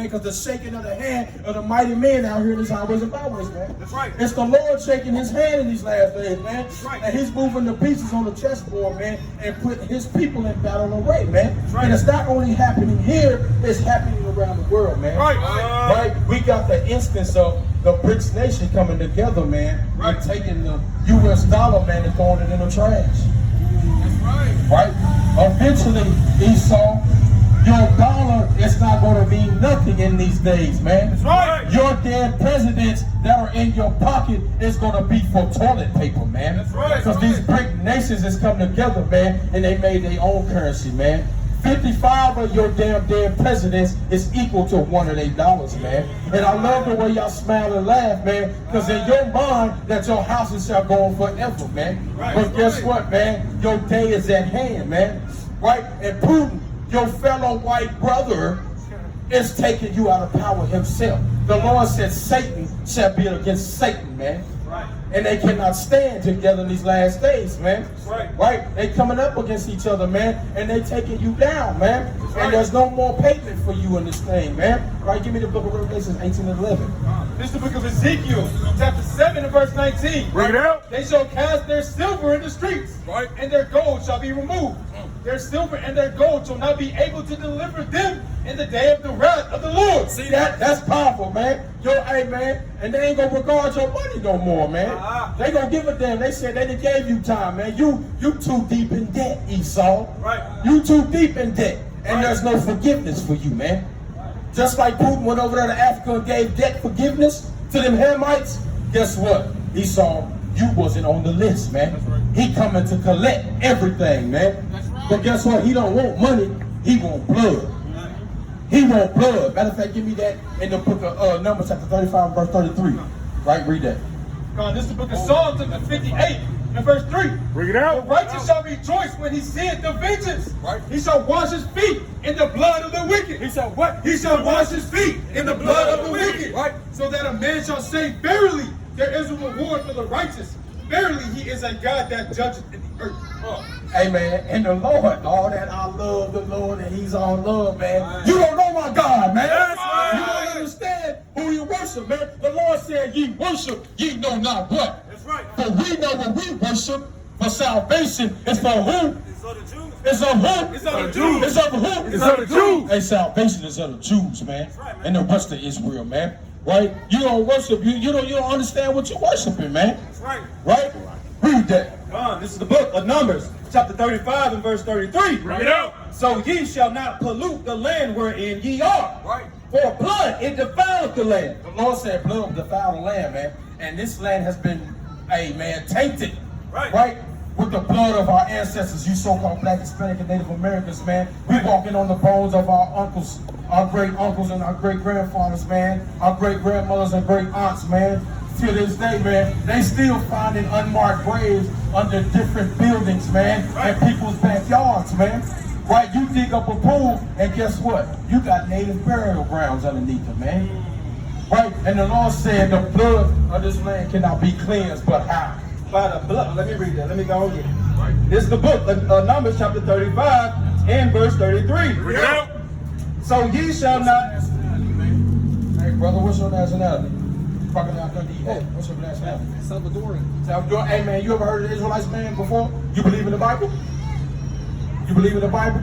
Because the shaking of the hand of the mighty men out here in these highways and byways, man. That's right. It's the Lord shaking his hand in these last days, man. That's right. And he's moving the pieces on the chessboard, man, and putting his people in battle array, man. That's right. And it's not only happening here, it's happening around the world, man. Right. Right? We got the instance of the BRICS nation coming together, man. Right. And taking the US dollar, man, and throwing it in the trash. That's right. Right? Eventually, Esau, your dollar is not going to mean nothing in these days, man. That's right. Your dead presidents that are in your pocket is going to be for toilet paper, man. That's right. Because these BRIC nations has come together, man, and they made their own currency, man. 55 of your damn dead presidents is equal to one of their dollars, man. And I love the way y'all smile and laugh, man, because in your mind that your houses shall go on forever, man. Right. But guess what, man? Your day is at hand, man. Right? And Putin, your fellow white brother, is taking you out of power himself. The Lord said Satan shall be against Satan, man. Right. And they cannot stand together in these last days, man. That's right. Right? They coming up against each other, man, and they taking you down, man. That's And right. there's no more payment for you in this thing, man. Right? Give me the book of Revelation 18 and 11. This is the book of Ezekiel, chapter 7 and verse 19. Bring it out. They shall cast their silver in the streets, Right. and their gold shall be removed. Their silver and their gold shall not be able to deliver them in the day of the wrath of the Lord. See that's powerful, man. Hey, man, and they ain't gonna regard your money no more, man. They gonna give a damn. They said they done gave you time, man. You too deep in debt, Esau. Right. You too deep in debt, and Right. there's no forgiveness for you, man. Just like Putin went over there to Africa and gave debt forgiveness to them Hamites. Guess what, Esau? You wasn't on the list, man. That's right. He coming to collect everything, man. That's right. But guess what? He don't want money. He want blood. He want blood. Matter of fact, give me that in the book of Numbers chapter 35, verse 33. Right, read that. This is the book of Psalms, chapter 58 and verse 3. Bring it The out. righteous shall rejoice when he seeth the vengeance. Right. He shall wash his feet in the blood of the wicked. He said what? He shall wash his feet in the blood of the wicked. Right. So that a man shall say, verily, there is a reward for the righteous. Verily, he is a God that judgeth in the earth. Amen. And the Lord, all that I love the Lord and he's all love, man. You don't know my God, man. That's right. You don't understand who you worship, man. The Lord said, ye worship, ye know not what. That's right. For we know what we worship, for salvation is for who? It's of the Jews. It's of who? It's of the Jews. It's of who? It's of the Jews. Hey, salvation is of the Jews, man. right, man. And the rest of Israel, man. Right? You don't worship, you don't understand what you're worshiping, man. That's right. Right? Read that. This is the book of Numbers, chapter 35 and verse 33. Bring it out. So ye shall not pollute the land wherein ye are. Right. For blood, it defileth the land. The Lord said blood will defile the land, man. And this land has been, tainted. Right. Right? With the blood of our ancestors, you so-called Black, Hispanic, and Native Americans, man. We walking on the bones of our uncles, our great uncles and our great grandfathers, man. Our great grandmothers and great aunts, man. To this day, man, they still finding unmarked graves under different buildings, man, and people's backyards, man. Right? You dig up a pool, and guess what? You got native burial grounds underneath it, man. Right? And the Lord said the blood of this land cannot be cleansed, but how? By the blood. Let me read that. Let me go again. This is the book of Numbers, chapter 35 and verse 33. Bring it out. So ye shall not. Hey, brother, what's your nationality? Crocodile Dundee. Hey, what's your nationality? Salvadorian. Hey, man, you ever heard of the Israelites, man, before? You believe in the Bible? You believe in the Bible?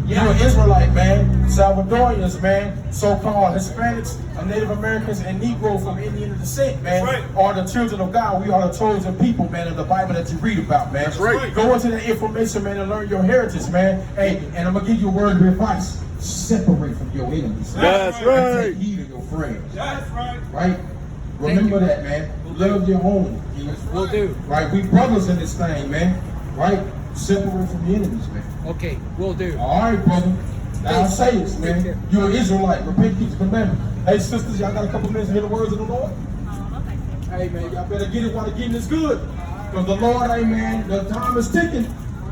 You're an Israelite, man. Salvadorians, man. So-called Hispanics, Native Americans, and Negroes from Indian descent, man. That's right. Are the children of God. We are the chosen people, man, of the Bible that you read about, man. That's right. Go into that information, man, and learn your heritage, man. Hey, and I'm going to give you a word of advice. Separate from your enemies. That's And right. take heed of your friends. That's right. Right? Remember that, man. Love your home. Will do. Right? We brothers in this thing, man. Right? Separate from the enemies, man. Okay, will do. All right, brother. Now say it, man. You're an Israelite. Repent, keep the commandment. Hey, sisters, y'all got a couple minutes to hear the words of the Lord? Hey, man, y'all better get it while the getting is good. Because the Lord, hey, man, the time is ticking.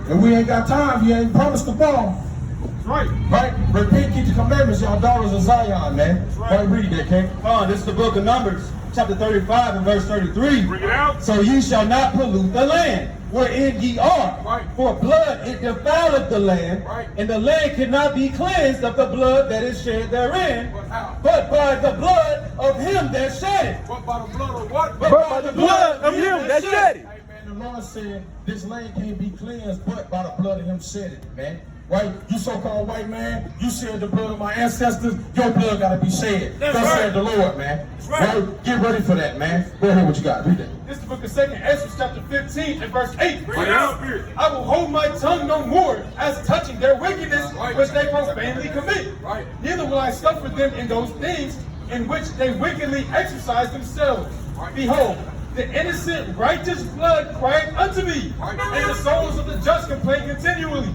And we ain't got time. You ain't promised the ball. That's right. Right? Repent, keep the commandments, y'all daughters of Zion, man. right. Right, read that, King. This is the book of Numbers, chapter 35 and verse 33. Bring it out. So ye shall not pollute the land wherein ye are. Right. For blood it defileth the land, Right. and the land cannot be cleansed of the blood that is shed therein, But how? but by the blood of him that shed it. What by the blood of what? But by the blood of him that shed it. Hey man, the Lord said this land can't be cleansed but by the blood of him shed it, man. Right? You so-called white man, you shed the blood of my ancestors, your blood gotta be shed. That's Thus right. said the Lord, man. That's right. Get ready for that, man. Go ahead, what you got? Read that. This is the book of 2 Esdras chapter 15 and verse 8. Bring it out here. I will hold my tongue no more as touching their wickedness Right. which they profanely commit. Right. Neither will I suffer them in those things in which they wickedly exercise themselves. Right. Behold, the innocent righteous blood crieth unto me, Right. and the souls of the just complain continually.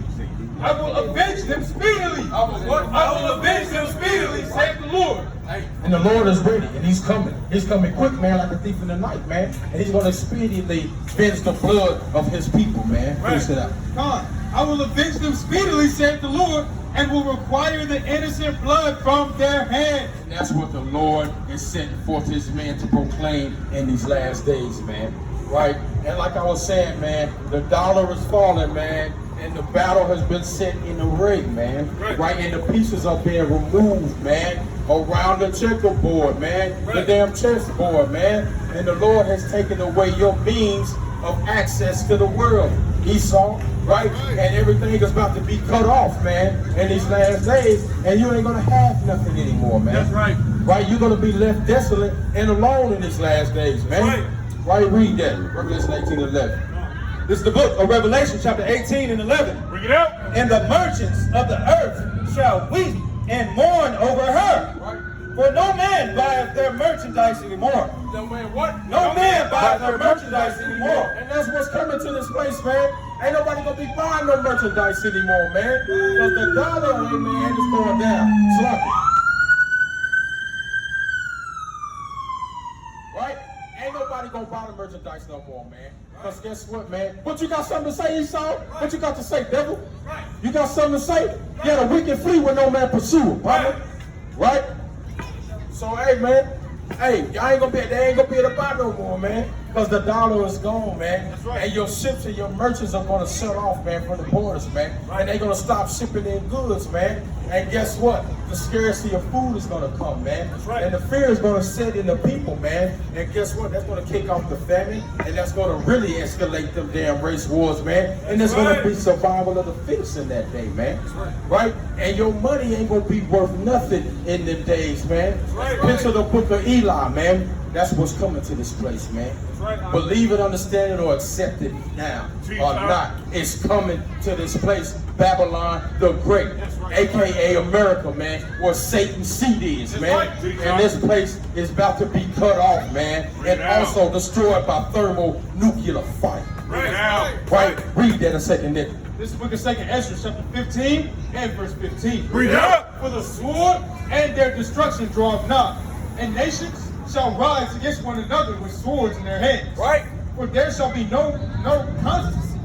I will avenge them speedily. I will what? I will avenge them speedily, saith the Lord. Hey, And the Lord is ready, and he's coming. He's coming quick, man, like a thief in the night, man. And he's going to expediently avenge the blood of his people, man. Finish it out. God, I will avenge them speedily, saith the Lord, and will require the innocent blood from their hands. And that's what the Lord is sending forth his man to proclaim in these last days, man. Right? And like I was saying, man, the dollar is falling, man. And the battle has been set in array, man. Right? And the pieces are being removed, man. Around the checkerboard, man. The damn chessboard, man. And the Lord has taken away your means of access to the world, Esau. Right? And everything is about to be cut off, man, in these last days. And you ain't going to have nothing anymore, man. that's right. Right? You're going to be left desolate and alone in these last days, man. Right? Read that. Revelation 18:11. This is the book of Revelation, chapter 18 and 11. Bring it out. And the merchants of the earth shall weep and mourn over her. Right. For no man buyeth their merchandise anymore. No man what? No man buyeth their merchandise anymore. And that's what's coming to this place, man. Ain't nobody gonna be buying no merchandise anymore, man. Because the dollar, hey, man, is going down. Sloppy. Right? Ain't nobody gonna buy the merchandise no more, man. Because guess what, man? What you got something to say, Esau? What you got to say, devil? You got something to say? Yeah, the wicked flee when no man pursue him, brother. Right? So, hey, man. Hey, y'all ain't gonna be, they ain't gonna be able to buy no more, man. Because the dollar is gone, man. That's right. And your ships and your merchants are gonna shut off, man, from the borders, man. And they're gonna stop shipping in goods, man. And guess what? The scarcity of food is gonna come, man. That's right. And the fear is gonna set in the people, man. And guess what? That's gonna kick off the famine, and that's gonna really escalate them damn race wars, man. And there's gonna be survival of the fittest in that day, man. Right? And your money ain't gonna be worth nothing in them days, man. right. Picture the book of Eli, man. That's what's coming to this place, man. right. Believe it, understand it, or accept it now or not. It's coming to this place, Babylon the Great, aka America, man, where Satan's seat is, man. right. And this place is about to be cut off, man, and also destroyed by thermonuclear fire. Bring it out. Right? Read that a second, Nick. This is the book of 2 Esdras chapter 15 and verse 15. Bring it out. For the sword and their destruction draweth not, and nations shall rise against one another with swords in their hands. Right. For there shall be no constancy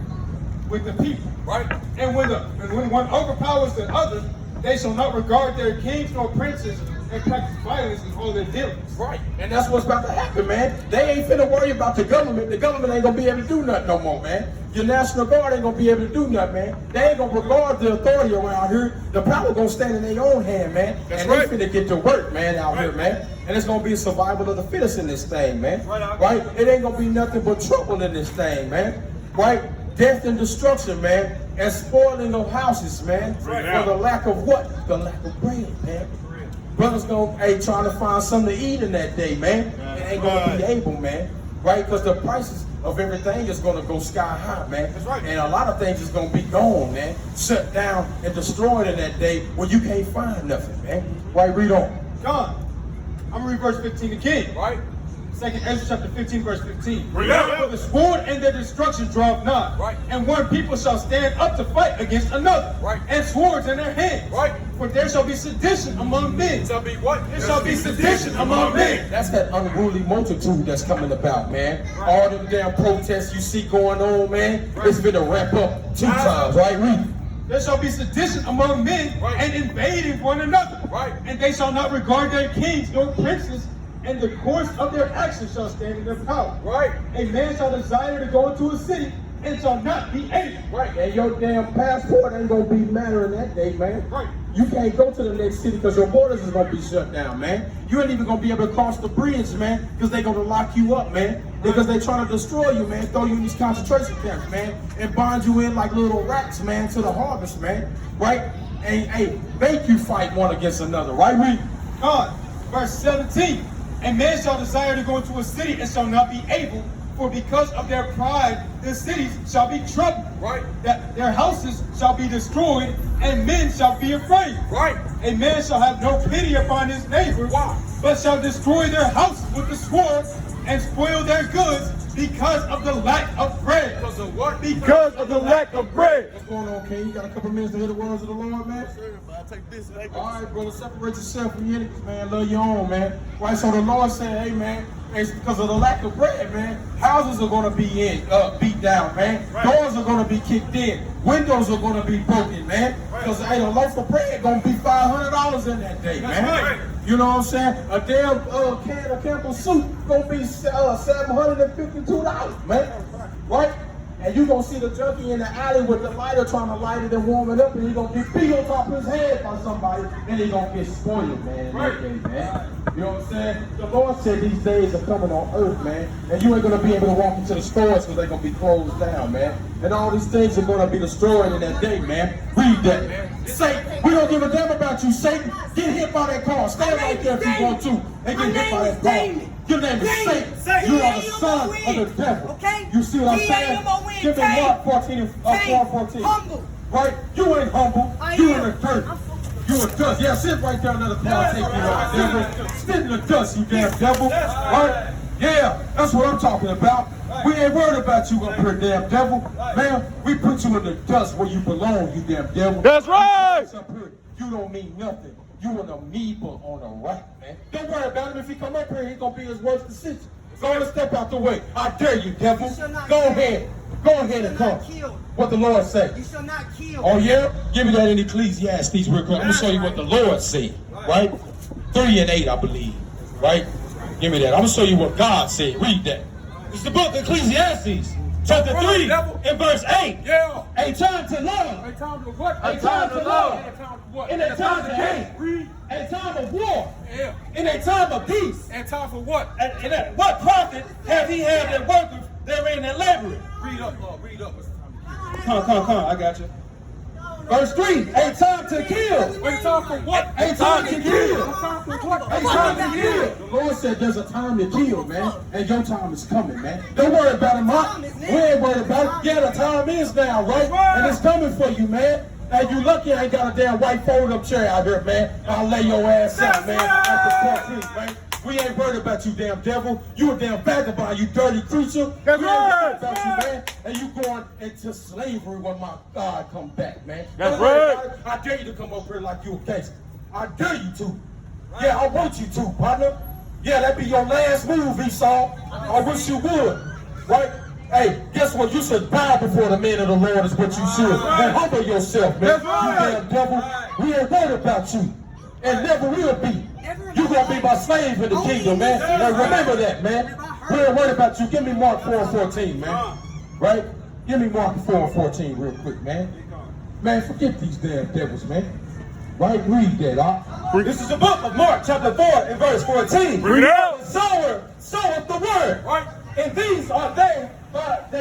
with the people. Right. And when one overpowers the other, they shall not regard their kings nor princes, and practice violence in all their dealings. Right. And that's what's about to happen, man. They ain't finna worry about the government. The government ain't gonna be able to do nothing no more, man. Your National Guard ain't gonna be able to do nothing, man. They ain't gonna regard the authority around here. The power gonna stand in their own hand, man. That's and right. they finna get to work, man, out here, man. And it's gonna be a survival of the fittest in this thing, man. Right? It ain't gonna be nothing but trouble in this thing, man. Right? Death and destruction, man. And spoiling of houses, man. Right. For the lack of what? The lack of bread, man. Brothers gonna trying to find something to eat in that day, man. It ain't gonna be able, man. Right? Because the prices of everything is gonna go sky high, man. That's right. And a lot of things is gonna be gone, man. Shut down and destroyed in that day when you can't find nothing, man. Right? Read on. John, I'm gonna read verse 15 again. Right. 2 Esdras chapter 15, verse 15. Bring it out. For the sword and their destruction draweth not. Right. And one people shall stand up to fight against another. Right. And swords in their hands. Right. For there shall be sedition among men. Shall be what? There shall be sedition among men. That's that unruly multitude that's coming about, man. All them damn protests you see going on, man. It's been to wrap up 2 times, right? Read. There shall be sedition among men, Right. and invading one another. Right. And they shall not regard their kings nor princes, and the course of their actions shall stand in their power. Right. A man shall desire to go into a city, and shall not be able. Right, and your damn passport ain't gonna be mattering that day, man. Right. You can't go to the next city because your borders is gonna be shut down, man. You ain't even gonna be able to cross the bridge, man, because they gonna lock you up, man. Because they trying to destroy you, man, throw you in these concentration camps, man, and bind you in like little rats, man, to the harvest, man. Right? And hey, make you fight one against another, right? Read. God, verse 17. And man shall desire to go into a city and shall not be able, for because of their pride, the cities shall be troubled. Right. That their houses shall be destroyed, and men shall be afraid. Right. A man shall have no pity upon his neighbor, Why? but shall destroy their houses with the sword and spoil their goods because of the lack of bread. Because of what? Because of the lack of bread. What's going on, King? You got a couple minutes to hear the words of the Lord, man? I take this. All right, brother, separate yourself from your enemies, man. Love your own, man. Right, so the Lord said, hey, man, it's because of the lack of bread, man. Houses are going to be beat down, man. Right. Doors are going to be kicked in. Windows are going to be broken, man. Because, hey, a loaf of bread going to be $500 in that day, man. right. You know what I'm saying? A damn can of Campbell soup going to be $752, man. Right? And you gonna see the junkie in the alley with the lighter trying to light it and warm it up, and he gonna get beat on top of his head by somebody, and he gonna get spoiled, man. Right. That day, man. You know what I'm saying? The Lord said these days are coming on earth, man, and you ain't gonna be able to walk into the stores because they're gonna be closed down, man. And all these things are gonna be destroyed in that day, man. Read that, man. Satan, we don't give a damn about you, Satan. Get hit by that car. Stand right there if you want to, and get hit by that car. Your name is Satan. You are the son of the devil. Okay? You see what I'm saying? Give me Mark 14 and 4:14. Humble. Right? You ain't humble. I You am. in the dirt. You in the dust. Yeah, sit right there, another car. Take you out, devil. Sit in the dust, you damn devil. Right? Yeah, that's what I'm talking about. We ain't worried about you up here, damn devil. Man, we put you in the dust where you belong, you damn devil. That's right. Up here, you don't mean nothing. You an amoeba on the right, man. Don't worry about him. If he come up here, he's gonna be his worst decision. Go ahead and step out the way. I dare you, devil. You shall not Go kill. ahead. Go ahead and shall come. not kill. What the Lord say? You shall not kill. Oh yeah? Give me that in Ecclesiastes real quick. I'm gonna show you what the Lord said. Right? 3 and 8, I believe. Right? Give me that. I'm gonna show you what God said. Read that. It's the book of Ecclesiastes, chapter 3 and verse 8. Yeah. A time to love. A time to what? A time to love. A time to what? In a time to hate. Read. A time of war. Yeah. In a time of peace. And time for what? And what profit have he had that workers therein that laboring? Read up, Lord. Read up. Come, I got you. Verse 3. A time to kill. Wait, time for what? A time to kill. A time for what? A time to kill. The Lord said there's a time to kill, man. And your time is coming, man. Don't worry about it, Mark. We ain't worried about it. Yeah, the time is now, right? And it's coming for you, man. And you lucky I ain't got a damn white fold up chair out here, man. I'll lay your ass out, man. At the court, man. We ain't worried about you, damn devil. You a damn vagabond, you dirty creature. That's we ain't worried right. about you, man. And you going into slavery when my God come back, man. That's Don't worry right. about it. I dare you to come up here like you a gangster. I dare you to. Yeah, I want you to, partner. Yeah, that be your last move, Esau. I wish you would. Right? Hey, guess what? You should bow before the men of the Lord is what you should. And humble yourself, man. That's right. You damn devil. We ain't worried about you. And never will be. You gonna be my slave in the kingdom, man. And remember that, man. We ain't worried about you. Give me Mark 4:14, man. Right? Give me Mark 4:14 real quick, man. Man, forget these damn devils, man. Right? Read that, This is the book of Mark, chapter 4 and verse 14. Read it out. The sower soweth the word. Right. And these are they that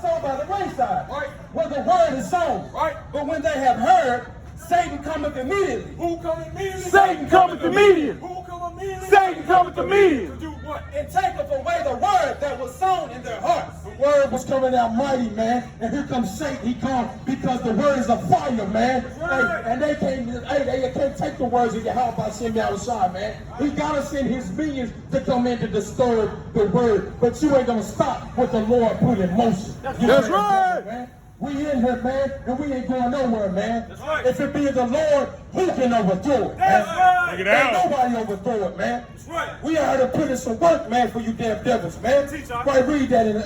sow by the wayside. Right. Where the word is sown. Right. But when they have heard, Satan cometh immediately. Who come immediately? Satan cometh immediately. Who come immediately? Satan cometh immediately. To do what? And taketh away the word that was sown in their hearts. The word was coming out mighty, man. And here comes Satan. He come because the word is a fire, man. Hey, and they can't take the words of your house by sending me outside, man. He gotta send his minions to come in to disturb the word. But you ain't gonna stop what the Lord put in motion. You That's know what I'm right. saying, man? We in here, man, and we ain't going nowhere, man. That's right. If it be the Lord, who can overthrow it, man? That's right. Take it Ain't out. nobody overthrow it, man. That's right. We out here putting some work, man, for you damn devils, man. Teach, Doc. Right, read that in 2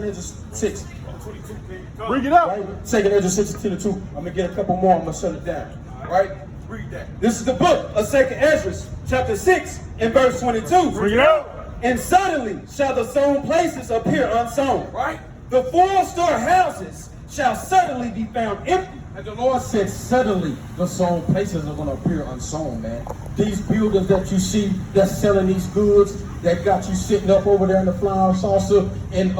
Ezra 6. 22, King. Bring it out. Right, 2 Ezra 6 and 10 and 2. I'm gonna get a couple more. I'm gonna shut it down. Right? Read that. This is the book of 2 Ezra, chapter 6 and verse 22. Bring it out. And suddenly shall the sown places appear unsown. Right. the full storehouses shall suddenly be found empty. And the Lord said, suddenly the sown places are going to appear unsown, man. These buildings that you see that's selling these goods, that got you sitting up over there in the flower saucer and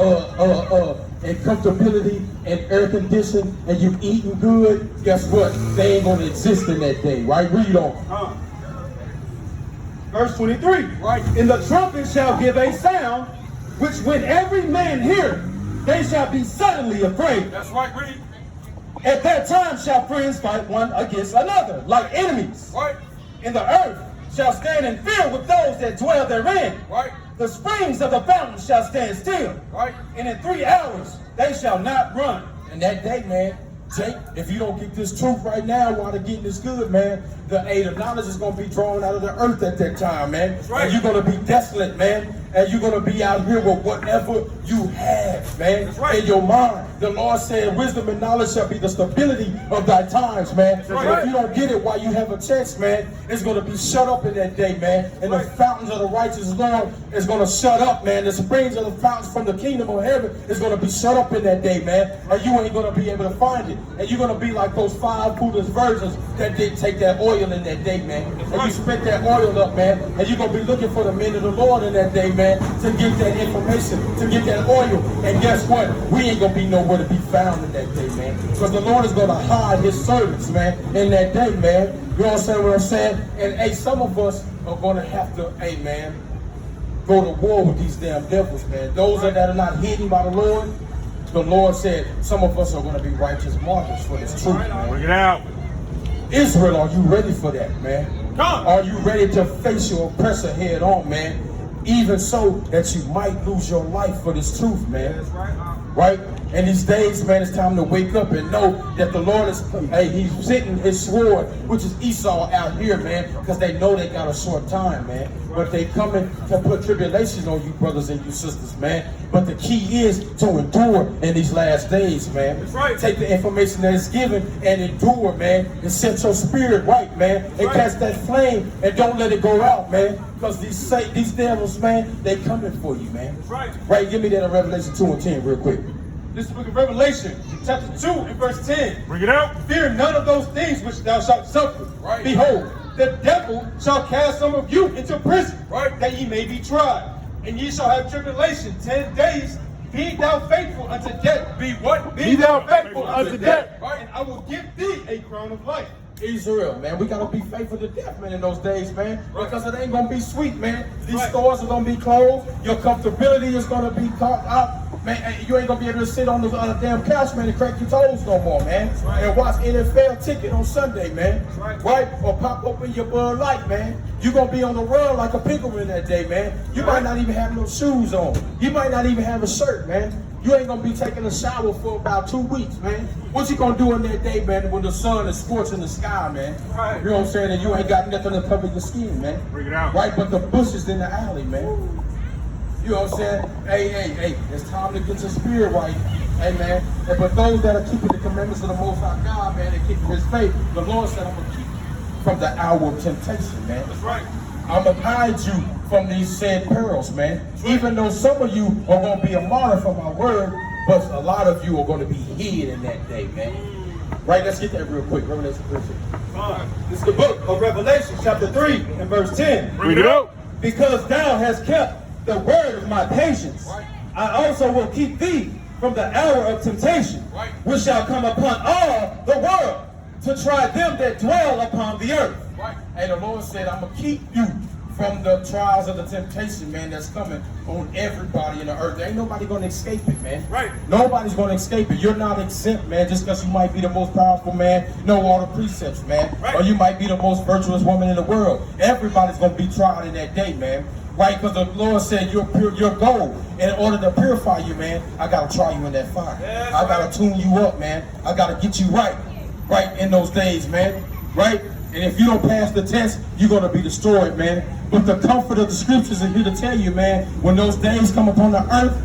comfortability and air conditioning, and you eating good, guess what? They ain't going to exist in that day, right? Read on. Verse 23. Right. And the trumpet shall give a sound, which when every man hear, they shall be suddenly afraid. That's right, read. At that time shall friends fight one against another, like enemies. Right, And the earth shall stand in fear with those that dwell therein. right, The springs of the fountain shall stand still. right. And in 3 hours they shall not run. And that day, man, Jake, if you don't get this truth right now while they're getting this good, man, the knowledge is going to be drawn out of the earth at that time, man. That's right. And you're going to be desolate, man. And you're going to be out here with whatever you have, man, That's right. in your mind. The Lord said, wisdom and knowledge shall be the stability of thy times, man. right. And if you don't get it while you have a chance, man, it's going to be shut up in that day, man. And Right. the fountains of the righteous Lord is going to shut up, man. The springs of the fountains from the kingdom of heaven is going to be shut up in that day, man. And you ain't going to be able to find it. And you're going to be like those 5 foolish virgins that didn't take that oil in that day, man. And you spent that oil up, man. And you're going to be looking for the men of the Lord in that day, man, to get that information, to get that oil. And guess what? We ain't going to be nowhere to be found in that day, man. Because the Lord is going to hide his servants, man, in that day, man. You understand what I'm saying? And, hey, some of us are going to have to, hey, man, go to war with these damn devils, man. Those that are not hidden by the Lord said some of us are going to be righteous martyrs for this truth, man. Bring it out. Israel, are you ready for that, man? Come. Are you ready to face your oppressor head on, man? Even so that you might lose your life for this truth, man. That's right. Right? And these days, man, it's time to wake up and know that the Lord is, hey, he's sitting his sword, which is Esau out here, man, because they know they got a short time, man. But they coming to put tribulations on you, brothers and you sisters, man. But the key is to endure in these last days, man. That's right. Take the information that is given and endure, man, and set your spirit right, man, and right. catch that flame and don't let it go out, man. Because these devils, man, they coming for you, man. That's right. Right, give me that in Revelation 2 and 10 real quick. This is the book of Revelation, chapter 2 and verse 10. Bring it out. Fear none of those things which thou shalt suffer. Right. Behold, the devil shall cast some of you into prison, Right. that ye may be tried. And ye shall have tribulation 10 days. Be thou faithful unto death. Be what? Be thou faithful unto death. Right. And I will give thee a crown of life. Israel, man, we gotta be faithful to death, man, in those days, man, Right. because it ain't gonna be sweet, man. These Right. stores are gonna be closed. Your comfortability is gonna be caught out, man. And you ain't gonna be able to sit on the damn couch, man, and crack your toes no more, man. Right. And watch NFL ticket on Sunday, man. Right. Or pop open your Bud Light, man. You gonna be on the run like a pickleman that day, man. You might not even have no shoes on. You might not even have a shirt, man. You ain't gonna be taking a shower for about 2 weeks, man. What you gonna do on that day, man, when the sun is scorching the sky, man? Right. You know what I'm saying? And you ain't got nothing to cover your skin, man. Bring it out. Right, but the bushes in the alley, man. You know what I'm saying? Hey, it's time to get your spirit right. Hey, man. And but those that are keeping the commandments of the Most High God, man, and keeping his faith, the Lord said, I'm gonna keep you from the hour of temptation, man. That's right. I'm gonna hide you from these said perils, man. Even though some of you are gonna be a martyr for my word, but a lot of you are gonna be hid in that day, man. Right, let's get that real quick. Revelation 13. This is the book of Revelation, chapter 3 and verse 10. Bring it out. Because thou hast kept the word of my patience, Right. I also will keep thee from the hour of temptation, Right. which shall come upon all the world, to try them that dwell upon the earth. Right. And the Lord said, I'm gonna keep you from the trials of the temptation, man, that's coming on everybody in the earth. There ain't nobody gonna escape it, man. Right. Nobody's gonna escape it. You're not exempt, man, just because you might be the most powerful man, know all the precepts, man. Right. Or you might be the most virtuous woman in the world. Everybody's gonna be tried in that day, man. Right? Because the Lord said you're pure, you're gold. And in order to purify you, man, I gotta try you in that fire. Yes, I gotta tune you up, man. I gotta get you right in those days, man. Right? And if you don't pass the test, you're going to be destroyed, man. But the comfort of the scriptures is here to tell you, man, when those days come upon the earth,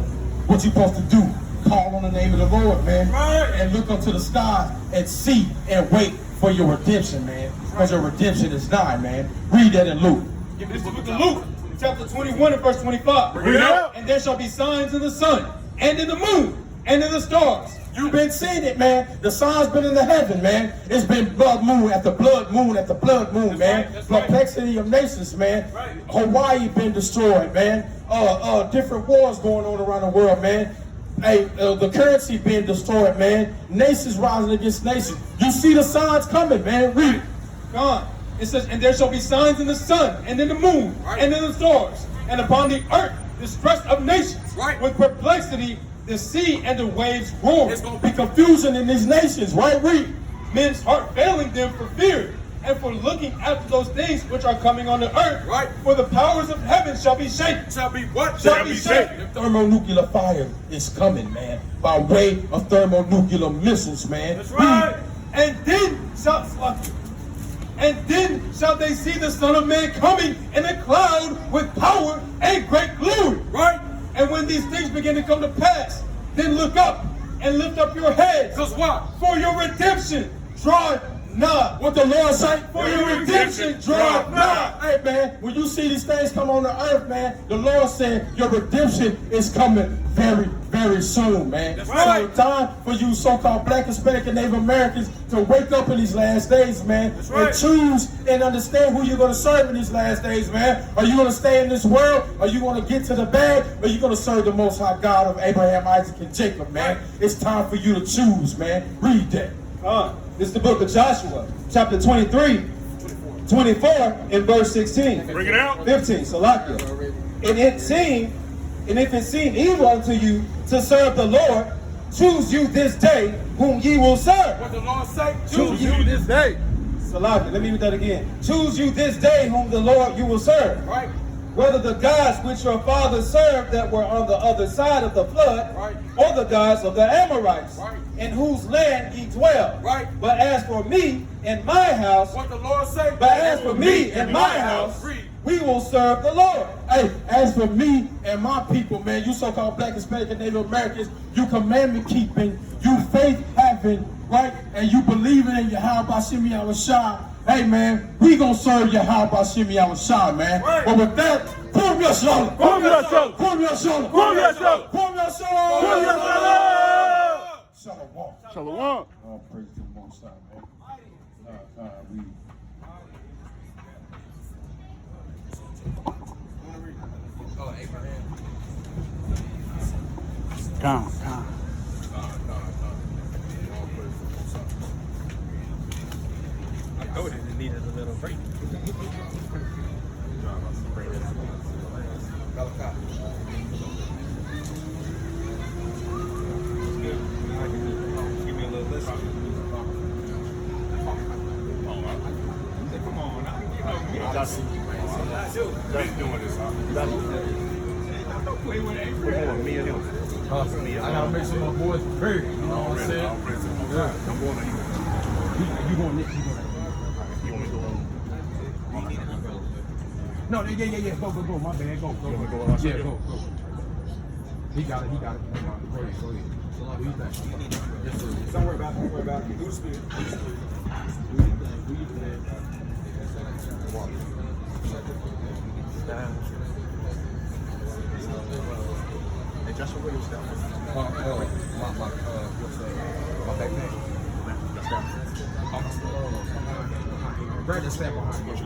what you supposed to do? Call on the name of the Lord, man. Right. And look up to the skies and see and wait for your redemption, man. Because your redemption is nigh, man. Read that in Luke. This is the book of Luke, chapter 21 and verse 25. Bring it out. And there shall be signs in the sun, and in the moon, and in the stars. You've been seeing it, man. The sign's been in the heaven, man. It's been blood moon after blood moon after blood moon, man. That's right. Perplexity of nations, man. Hawaii been destroyed, man. Different wars going on around the world, man. Hey, the currency being destroyed, man. Nations rising against nations. You see the signs coming, man. Read it. God. It says, and there shall be signs in the sun, and in the moon, and in the stars, and upon the earth distress of nations, with perplexity, the sea and the waves roar. There's going to be confusion in these nations, right? Read. Men's heart failing them for fear, and for looking after those things which are coming on the earth. Right. For the powers of heaven shall be shaken. Shall be what? Shall be shaken. Thermonuclear fire is coming, man, by way of thermonuclear missiles, man. That's right. And then shall they see the Son of Man coming in a cloud with power and great glory. Right? And when these things begin to come to pass, then look up and lift up your heads. Because what? For your redemption draweth nigh. What the Lord say? For your redemption draweth nigh. Hey, man, when you see these things come on the earth, man, the Lord said your redemption is coming very, very soon, man. That's So right. it's time for you so-called Black, Hispanic, and Native Americans to wake up in these last days, man. That's right. And choose and understand who you're going to serve in these last days, man. Are you going to stay in this world? Are you going to get to the bag? Or are you going to serve the Most High God of Abraham, Isaac, and Jacob, man? It's time for you to choose, man. Read that. This is the book of Joshua, chapter 23, 24, and verse 16. Bring it out. 15, Salakia. And if it seem evil unto you to serve the Lord, choose you this day whom ye will serve. What the Lord say? Choose you this day. Salakia, let me read that again. Choose you this day whom the Lord you will serve. Right. Whether the gods which your fathers served that were on the other side of the flood, Right. or the gods of the Amorites, Right. in whose land ye dwell. Right. But as for me and my house, What the Lord say? but as for me and my house, Read. we will serve the Lord. Hey, as for me and my people, man, you so-called Black, Hispanic, and Native Americans, you commandment keeping, you faith having, right? And you believing in Yahweh Bashim Yahushua. Hey, man, we gonna serve Yahweh Bashim Yahushua, man. Right. But with that, form your shoulder. Form your shoulder. Form your shoulder. Form your shoulder. Form your shoulder. Form your shoulder. Shalom. Shalom. All praise to the Most High, man. We Come. I would have needed a little break. Give me a little listen. Come on now. You know, been doing this, huh? Don't play with April. Me and him. I gotta make sure my boys prepared. You know what I'm saying? I'm going to You going next? You want me to go on? No, yeah. Go. My bad. Go. on? Yeah, go. He got it. Go ahead. What do you think? Yes, sir. Don't worry about it. Do the spirit. Hey, Joshua, where your stuff? My backpack. Brad just stand behind you.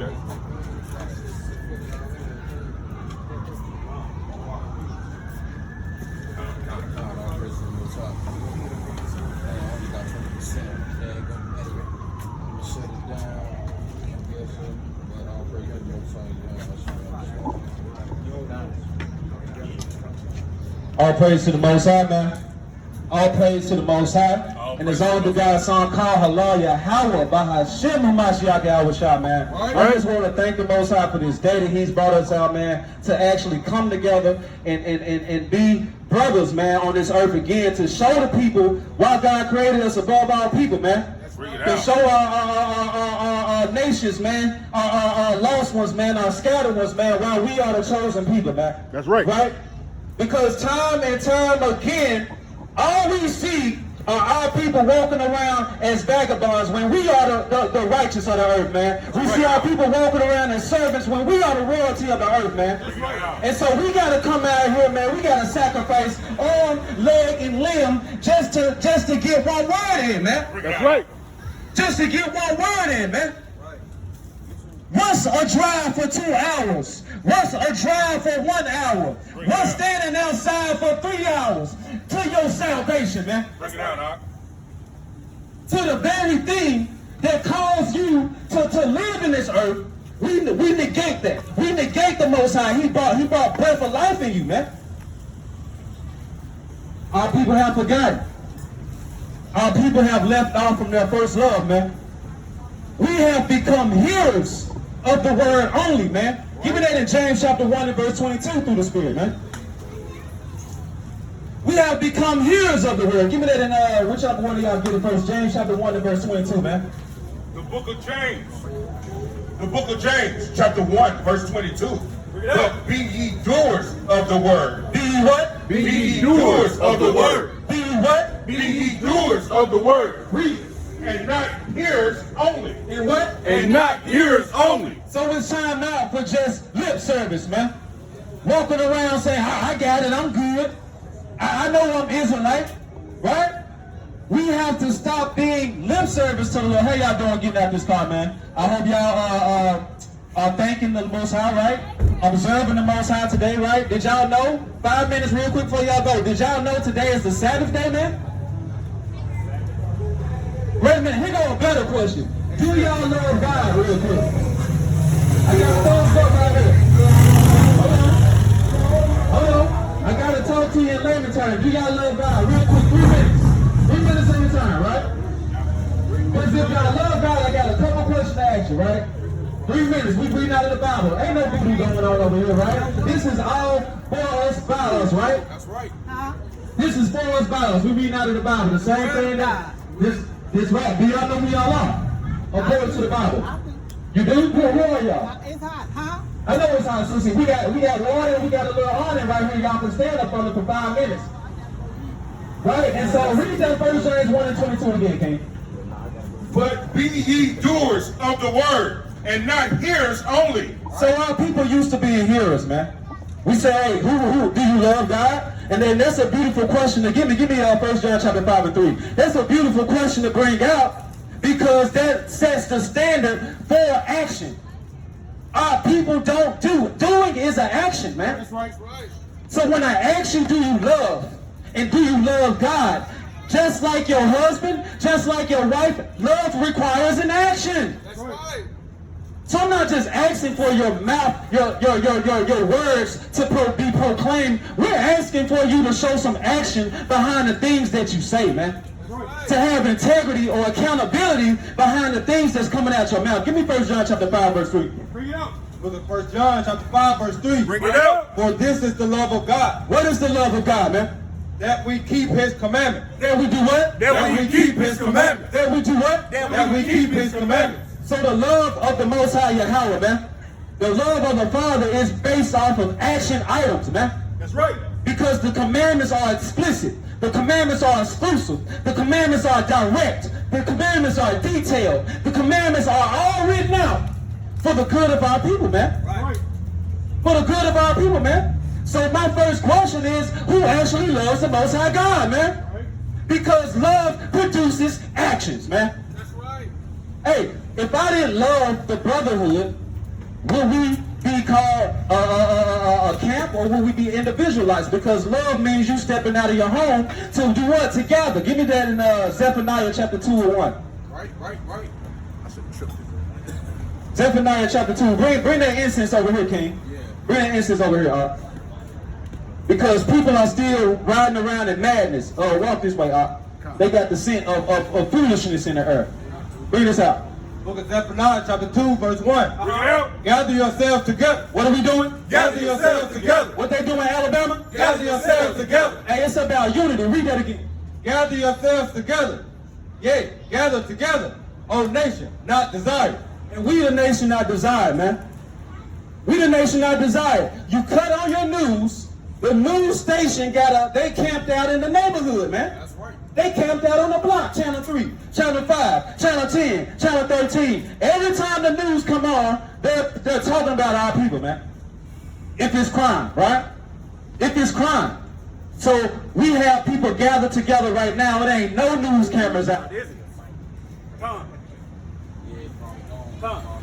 All praise to the Most High, man. All praise to the Most High. And his own begotten son called Halal Yahweh by Hashem Hamashiach Yahushua, man. I just want to thank the Most High for this day that he's brought us out, man, to actually come together and be brothers, man, on this earth again, to show the people why God created us above all people, man. To show our nations, man, our lost ones, man, our scattered ones, man, why we are the chosen people, man. That's right. Right? Because time and time again, all we see Are our people walking around as vagabonds when we are the righteous of the earth, man? We see our people walking around as servants when we are the royalty of the earth, man. And so we got to come out here, man. We got to sacrifice arm, leg, and limb just to get one word in, man. That's right. Just to get one word in, man. What's a drive for 2 hours? What's a drive for 1 hour? What's standing outside for 3 hours? To your salvation, man. Break it out, Doc. To the very thing that caused you to live in this earth, we negate that. We negate the Most High. He brought breath of life in you, man. Our people have forgotten. Our people have left off from their first love, man. We have become hearers of the word only, man. Give me that in James chapter 1 and verse 22 through the Spirit, man. We have become hearers of the word. Give me that in, whichever one of y'all get it first. James chapter 1 and verse 22, man. The book of James. The book of James, chapter 1, verse 22. But be ye doers of the word. Be ye what? Be ye doers of the word. Be ye what? Be ye doers of the word. Read. And not hearers only. And what? And not hearers only. So it's time now for just lip service, man. Walking around saying, I got it, I'm good. I know I'm Israelite, right? We have to stop being lip service to the Lord. How y'all doing getting out this car, man? I hope y'all are thanking the Most High, right? Observing the Most High today, right? Did y'all know? 5 minutes real quick before y'all go. Did y'all know today is the Sabbath day, man? Wait a minute, here go a better question. Do y'all love God real quick? I got a thumbs up right here. Hold on. I gotta talk to you in layman terms. Do y'all love God real quick? 3 minutes. 3 minutes at a time, right? Because if y'all love God, I got a couple questions to ask you, right? 3 minutes. We reading out of the Bible. Ain't no voodoo going on over here, right? This is all for us, by us, right? That's right. This is for us, by us. We reading out of the Bible. The same thing that this right. Do y'all know who y'all are? According to the Bible. You do? Who are y'all? It's hot, huh? I know it's hot, Susie. We got water, we got a little awning right here. Y'all can stand up on it for 5 minutes. Right? And so read that 1 James 1 and 22 again, King. But be ye doers of the word, and not hearers only. So our people used to be hearers, man. We say, hey, who do you love God? And then that's a beautiful question to give me 1 John chapter 5 and 3. That's a beautiful question to bring out because that sets the standard for action. Our people don't do it. Doing is an action, man. That's right. So when I ask you, do you love? And do you love God? Just like your husband, just like your wife, love requires an action. That's right. So I'm not just asking for your mouth, your words to be proclaimed. We're asking for you to show some action behind the things that you say, man. To have integrity or accountability behind the things that's coming out your mouth. Give me 1 John chapter 5, verse 3. Bring it out. Look at 1 John chapter 5, verse 3. Bring it out. For this is the love of God. What is the love of God, man? That we keep his commandments. That we do what? That we keep his commandments. That we do what? That we keep his commandments. So the love of the Most High Yahweh, man, the love of the Father is based off of action items, man. That's right. Because the commandments are explicit. The commandments are exclusive. The commandments are direct. The commandments are detailed. The commandments are all written out for the good of our people, man. Right. For the good of our people, man. So my first question is, who actually loves the Most High God, man? Because love produces actions, man. That's right. Hey, if I didn't love the brotherhood, would we be called a camp or would we be individualized? Because love means you stepping out of your home to do what? Together. Give me that in Zephaniah chapter 2 and 1. Right. I should have tripped it. Zephaniah chapter 2. Bring that incense over here, King. Yeah. Bring that incense over here, because people are still riding around in madness. Walk this way, They got the scent of foolishness in the earth. Bring this out. Book of Zephaniah, chapter 2, verse 1. Bring it out. Gather yourselves together. What are we doing? Gather yourselves together. What they doing in Alabama? Gather yourselves together. Hey, it's about unity. Read that again. Gather yourselves together. Yea, gather together, O nation, not desired. And we the nation not desired, man. We the nation not desired. You cut on your news, the news station they camped out in the neighborhood, man. That's right. They camped out on the block, channel 3, channel 5, channel 10, channel 13. Every time the news come on, they're talking about our people, man. If it's crime, right? If it's crime. So we have people gathered together right now. It ain't no news cameras out. Is it?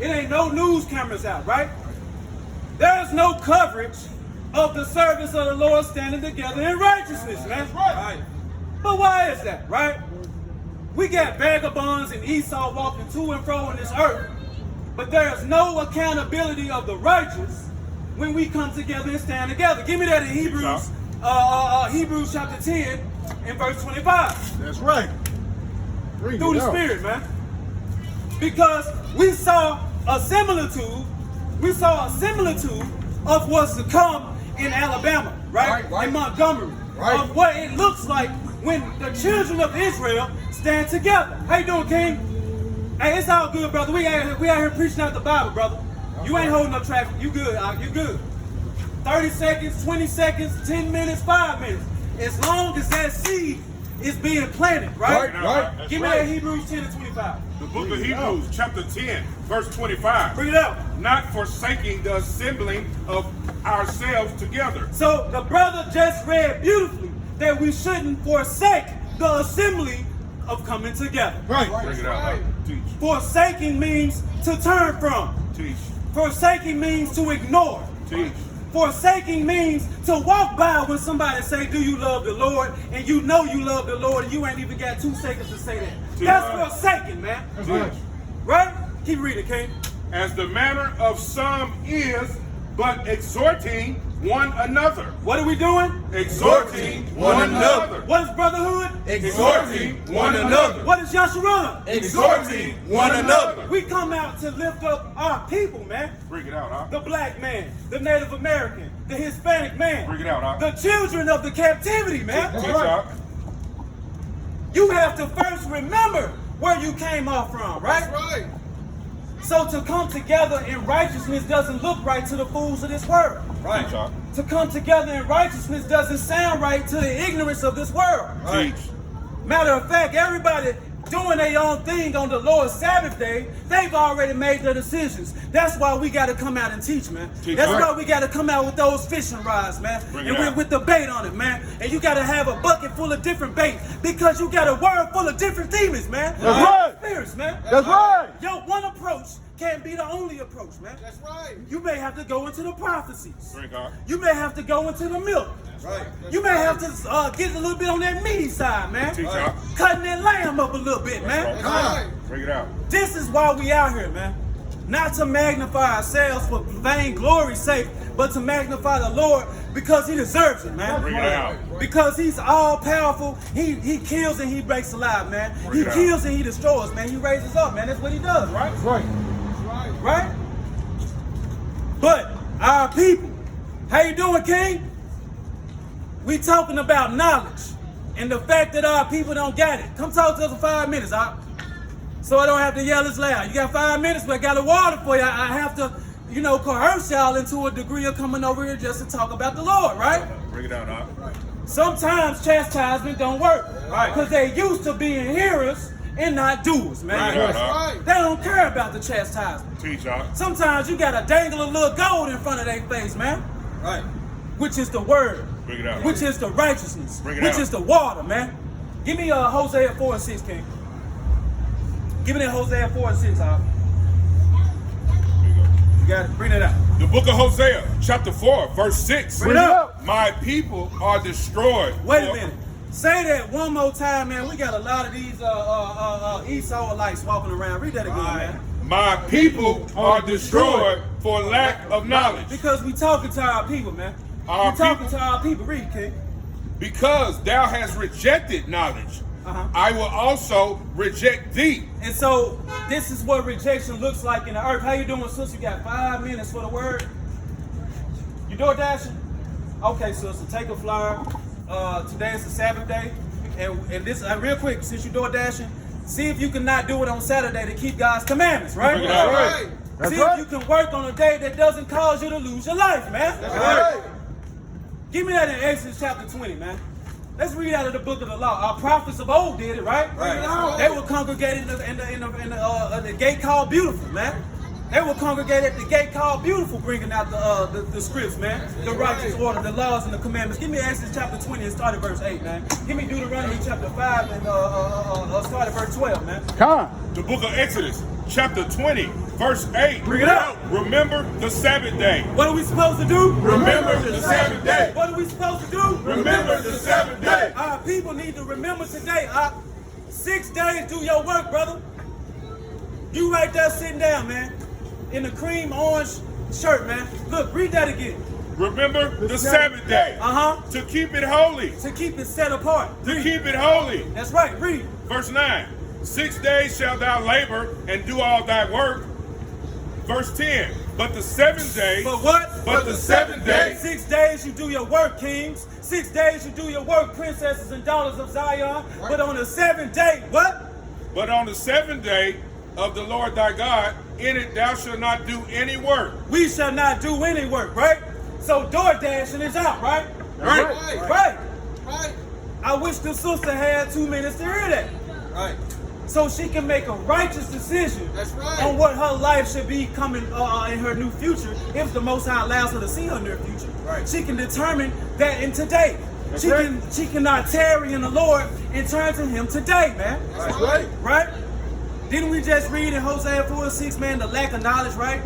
It ain't no news cameras out, right? There's no coverage of the service of the Lord standing together in righteousness, man. That's right. But why is that, right? We got vagabonds and Esau walking to and fro on this earth, but there's no accountability of the righteous when we come together and stand together. Give me that in Hebrews, Hebrews chapter 10 and verse 25. That's right. Through the Spirit, man. Because we saw a similitude of what's to come in Alabama, right? In Montgomery, of what it looks like when the children of Israel stand together. How you doing, King? Hey, it's all good, brother. We out here preaching out the Bible, brother. You ain't holding up traffic. You good, you good. 30 seconds, 20 seconds, 10 minutes, 5 minutes. As long as that seed is being planted, right? Right. Give me that Hebrews 10 and 25. The book of Hebrews, chapter 10, verse 25. Bring it up. Not forsaking the assembling of ourselves together. So the brother just read beautifully that we shouldn't forsake the assembly of coming together. Bring it out. Teach. Forsaking means to turn from. Teach. Forsaking means to ignore. Teach. Forsaking means to walk by when somebody say, do you love the Lord? And you know you love the Lord and you ain't even got 2 seconds to say that. That's forsaking, man. Right? Keep reading, King. As the manner of some is, but exhorting one another. What are we doing? Exhorting one another. What is brotherhood? Exhorting one another. What is Yeshurun? Exhorting one another. We come out to lift up our people, man. Bring it out, huh? The black man, the Native American, the Hispanic man. Bring it out, huh? The children of the captivity, man. Teach out. You have to first remember where you came off from, right? That's right. So to come together in righteousness doesn't look right to the fools of this world. Right. Teach out. To come together in righteousness doesn't sound right to the ignorance of this world. Teach. Matter of fact, everybody doing their own thing on the Lord's Sabbath day, they've already made their decisions. That's why we got to come out and teach, man. That's why we got to come out with those fishing rods, man. And with the bait on it, man. And you got to have a bucket full of different bait because you got a word full of different demons, man. That's right. Spirits, man. That's right. Yo, one approach can't be the only approach, man. That's right. You may have to go into the prophecies. Bring God. You may have to go into the milk. Right. You may have to get a little bit on that meaty side, man. Teach out. Cutting that lamb up a little bit, man. Right. Bring it out. This is why we out here, man. Not to magnify ourselves for vain glory's sake, but to magnify the Lord because he deserves it, man. Bring it out. Because he's all powerful. He kills and he breaks alive, man. He kills and he destroys, man. He raises up, man. That's what he does, right? Right. Right? But our people, how you doing, King? We talking about knowledge and the fact that our people don't get it. Come talk to us for 5 minutes, so I don't have to yell as loud. You got 5 minutes, but I got a water for you. I have to, coerce y'all into a degree of coming over here just to talk about the Lord, right? Bring it out, huh? Sometimes chastisement don't work, right? Because they used to being hearers and not doers, man. Bring it out, huh? They don't care about the chastisement. Teach out. Sometimes you gotta dangle a little gold in front of their face, man. Right. Which is the word. Bring it out. Which is the righteousness. Bring it which out. is the water, man. Give me Hosea 4 and 6, King. Give me that Hosea 4 and 6, Hop. You got it. Bring it out. The book of Hosea, chapter 4, verse 6. Bring it up. My people are destroyed. Wait a minute. Say that one more time, man. We got a lot of these Esauites walking around. Read that again, man. My people are destroyed for lack of knowledge. Because we talking to our people, man. Our we talking people. to our people. Read, King. Because thou hast rejected knowledge, I will also reject thee. And so this is what rejection looks like in the earth. How you doing, sister? You got 5 minutes for the word. You door dashing? Okay, sister, take a flyer. Today is the Sabbath day, and this real quick, since you door dashing, see if you can not do it on Saturday to keep God's commandments, right? Bring it out. Right. See if you can work on a day that doesn't cause you to lose your life, man. That's right. Give me that in Exodus chapter 20, man. Let's read out of the book of the law. Our prophets of old did it, right? Right. They were congregated in the gate called Beautiful, man. They were congregated at the gate called Beautiful, bringing out the scripts, man. The righteous order, the laws, and the commandments. Give me Exodus chapter 20 and start at verse 8, man. Give me Deuteronomy chapter 5 and start at verse 12, man. The book of Exodus, chapter 20, verse 8. Bring it out. Remember the Sabbath day. What are we supposed to do? Remember the Sabbath day. What are we supposed to do? Remember the Sabbath day. Our people need to remember today. 6 days, do your work, brother. You right there sitting down, man, in the cream orange shirt, man. Look, read that again. Remember the Sabbath day. To keep it holy. To keep it set apart. To keep it holy. That's right, read. Verse 9. 6 days shalt thou labor and do all thy work. Verse 10. But the 7th day. But what? But the 7th day. 6 days you do your work, kings. 6 days you do your work, princesses and daughters of Zion. But on the 7th day, what? But on the 7th day of the Lord thy God, in it thou shalt not do any work. We shall not do any work, right? So door dashing is out, right? Right. I wish the sister had 2 minutes to hear that. Right. So she can make a righteous decision That's right. on what her life should be coming in her new future, if the Most High allows her to see her new future. Right. She can determine that in today. She cannot tarry in the Lord and turn to Him today, man. That's right. Right? Didn't we just read in Hosea 4:6, man, the lack of knowledge, right?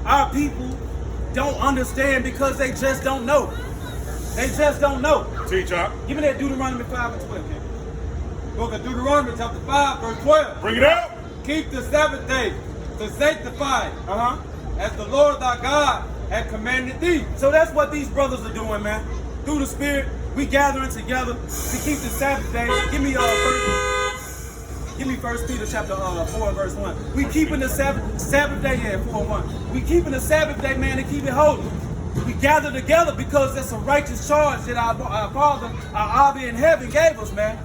Our people don't understand because they just don't know. They just don't know. Teach up. Give me that Deuteronomy 5 and 12, man. Book of Deuteronomy chapter 5, verse 12. Bring it out. Keep the Sabbath day to sanctify it, as the Lord thy God had commanded thee. So that's what these brothers are doing, man. Through the Spirit, we gathering together to keep the Sabbath day. Give me 1 Peter chapter 4 verse 1. We keeping the Sabbath day here, 4:1. We keeping the Sabbath day, man, to keep it holy. We gather together because that's a righteous charge that our Father, our Abba in heaven gave us, man.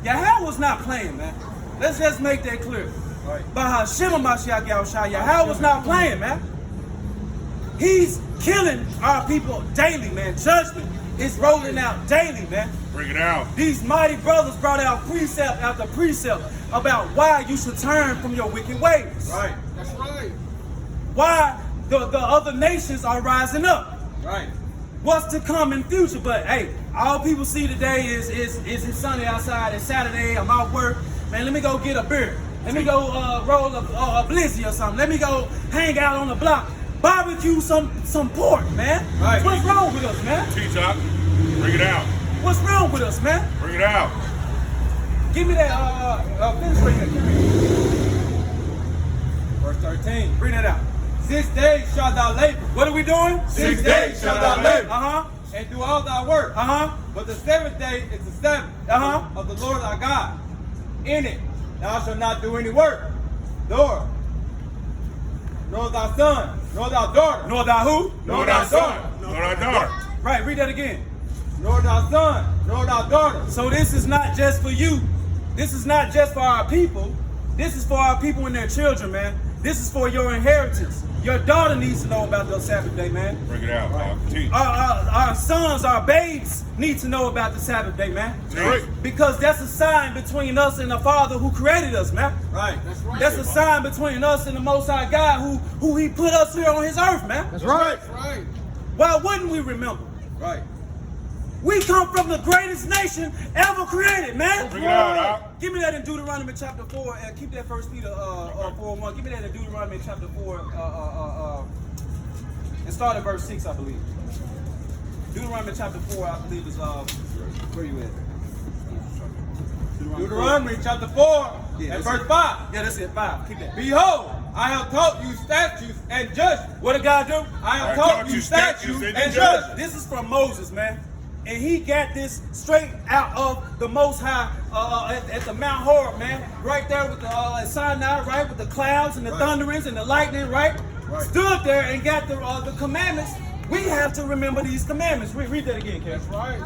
Yahweh was not playing, man. Let's just make that clear. Right. Bahashim Mashiach Yahushua, Yahweh was not playing, man. He's killing our people daily, man. Judgment is rolling out daily, man. Bring it out. These mighty brothers brought out precept after precept about why you should turn from your wicked ways. Right. That's right. Why the other nations are rising up. Right. What's to come in future? But hey, all people see today is it's sunny outside. It's Saturday. I'm off work. Man, let me go get a beer. Let me go roll a blizzy or something. Let me go hang out on the block. Barbecue some pork, man. Right. What's wrong with us, man? Teach up. Bring it out. What's wrong with us, man? Bring it out. Give me that finish right here. Verse 13. Bring that out. 6 days shalt thou labor. What are we doing? 6 days shalt thou labor. And do all thy work. But the 7th day is the Sabbath of the Lord thy God. In it thou shalt not do any work, nor thy son, nor thy daughter, Nor thy who? Nor thy son, nor thy daughter. Right, read that again. nor thy son, nor thy daughter. So this is not just for you. This is not just for our people. This is for our people and their children, man. This is for your inheritance. Your daughter needs to know about the Sabbath day, man. Bring it out. Teach. Our sons, our babes need to know about the Sabbath day, man. Teach. Because that's a sign between us and the Father who created us, man. Right. That's right. That's a sign between us and the Most High God who He put us here on His earth, man. That's right. That's right. Why wouldn't we remember? Right. We come from the greatest nation ever created, man. Bring it out. Give me that in Deuteronomy chapter 4, and keep that 1 Peter 4:1. Give me that in Deuteronomy chapter 4, and start at verse 6, I believe. Deuteronomy chapter 4, I believe is where you at? Deuteronomy chapter 4 Yeah, and that's verse it. 5. Yeah, that's it. 5. Keep that. Behold, I have taught you statutes and judgments. What did God do? I have taught you statutes and judgments. judgments. This is from Moses, man. And he got this straight out of the Most High at the Mount Horeb, man. Right there with the Sinai, right? With the clouds and the thunderings and the lightning, right? Stood there and got the commandments. We have to remember these commandments. Read that again, Cass. Right.